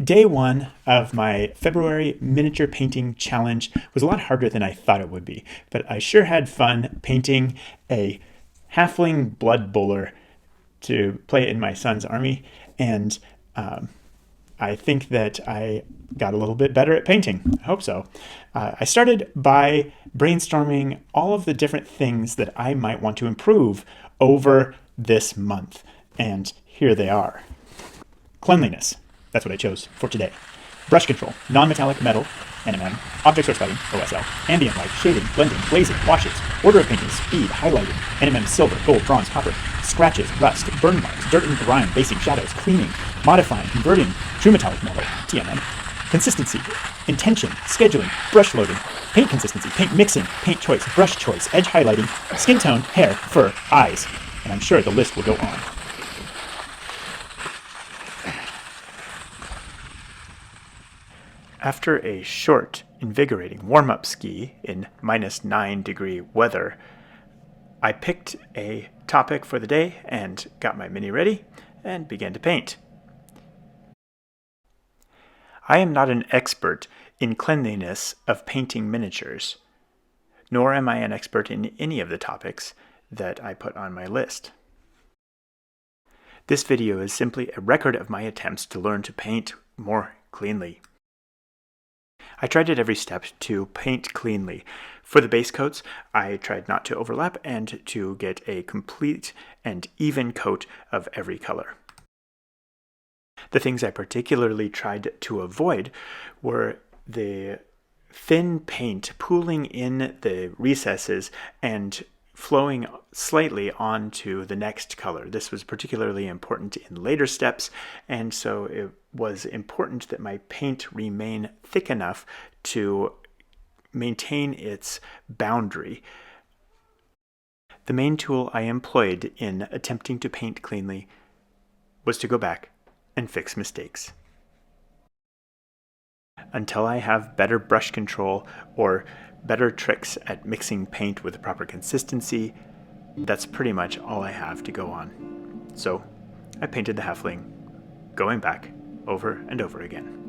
Day one of my February miniature painting challenge was a lot harder than I thought it would be, but I sure had fun painting a halfling blood bowler to play in my son's army, and I think that I got a little bit better at painting. I hope so. I started by brainstorming all of the different things that I might want to improve over this month, and here they are. Cleanliness. That's what I chose for today. Brush control, non-metallic metal, NMM, object source lighting, OSL, ambient light, shading, blending, glazing, washes, order of painting, speed, highlighting, NMM, silver, gold, bronze, copper, scratches, rust, burn marks, dirt and grime, basing, shadows, cleaning, modifying, converting, true metallic metal, TMM, consistency, intention, scheduling, brush loading, paint consistency, paint mixing, paint choice, brush choice, edge highlighting, skin tone, hair, fur, eyes, and I'm sure the list will go on. After a short, invigorating warm-up ski in -9-degree weather, I picked a topic for the day and got my mini ready and began to paint. I am not an expert in cleanliness of painting miniatures, nor am I an expert in any of the topics that I put on my list. This video is simply a record of my attempts to learn to paint more cleanly. I tried at every step to paint cleanly. For the base coats, I tried not to overlap and to get a complete and even coat of every color. The things I particularly tried to avoid were the thin paint pooling in the recesses and flowing slightly onto the next color. This was particularly important in later steps, and so it was important that my paint remain thick enough to maintain its boundary. The main tool I employed in attempting to paint cleanly was to go back and fix mistakes. Until I have better brush control or better tricks at mixing paint with the proper consistency, that's pretty much all I have to go on. So I painted the halfling, going back over and over again.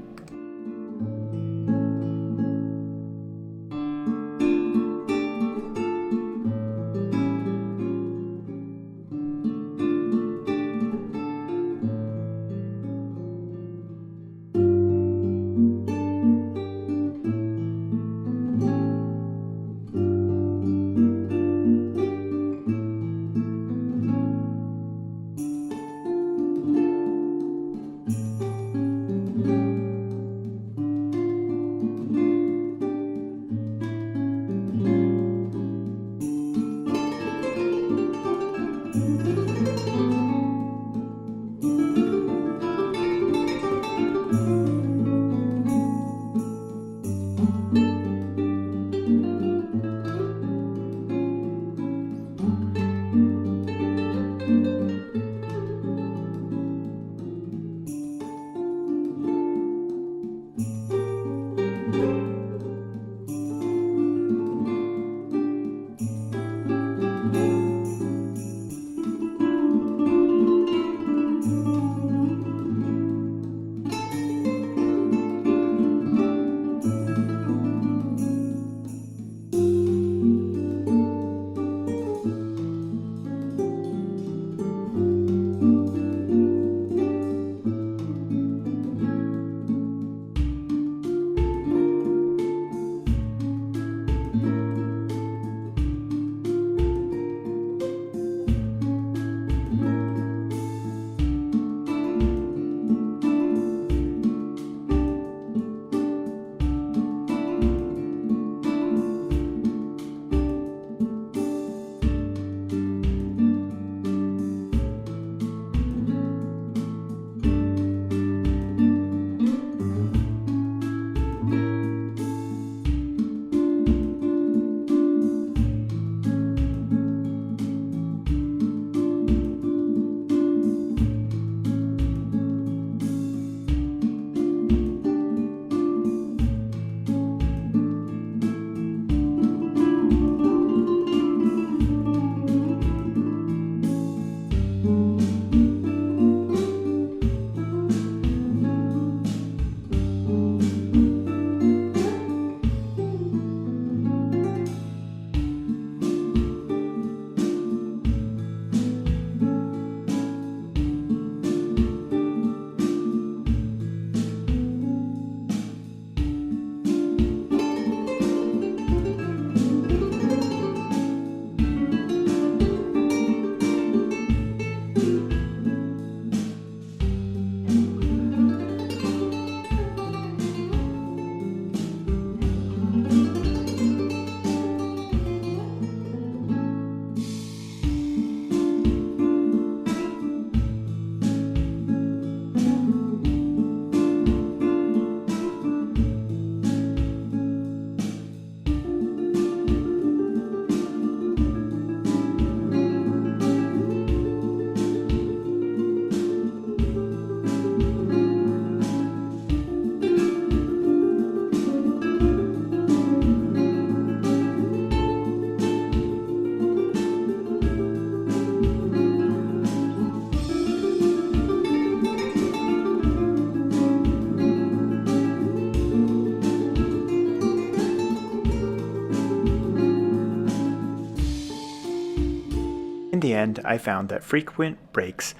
end, I found that frequent breaks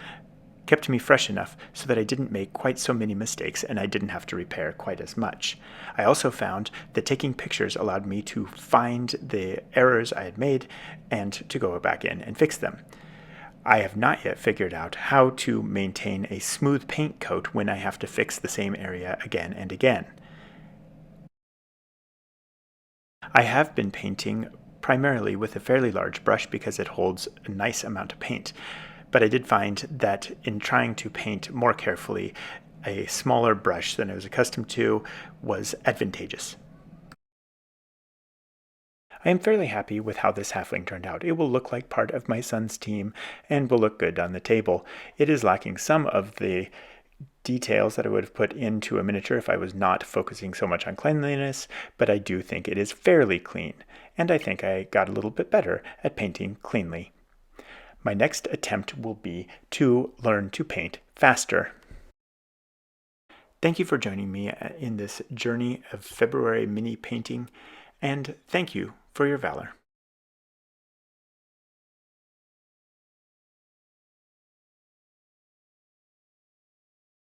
kept me fresh enough so that I didn't make quite so many mistakes and I didn't have to repair quite as much. I also found that taking pictures allowed me to find the errors I had made and to go back in and fix them. I have not yet figured out how to maintain a smooth paint coat when I have to fix the same area again and again. I have been painting primarily with a fairly large brush because it holds a nice amount of paint. But I did find that in trying to paint more carefully, a smaller brush than I was accustomed to was advantageous. I am fairly happy with how this halfling turned out. It will look like part of my son's team and will look good on the table. It is lacking some of the details that I would have put into a miniature if I was not focusing so much on cleanliness, but I do think it is fairly clean, and I think I got a little bit better at painting cleanly. My next attempt will be to learn to paint faster. Thank you for joining me in this journey of February mini painting, and thank you for your valor.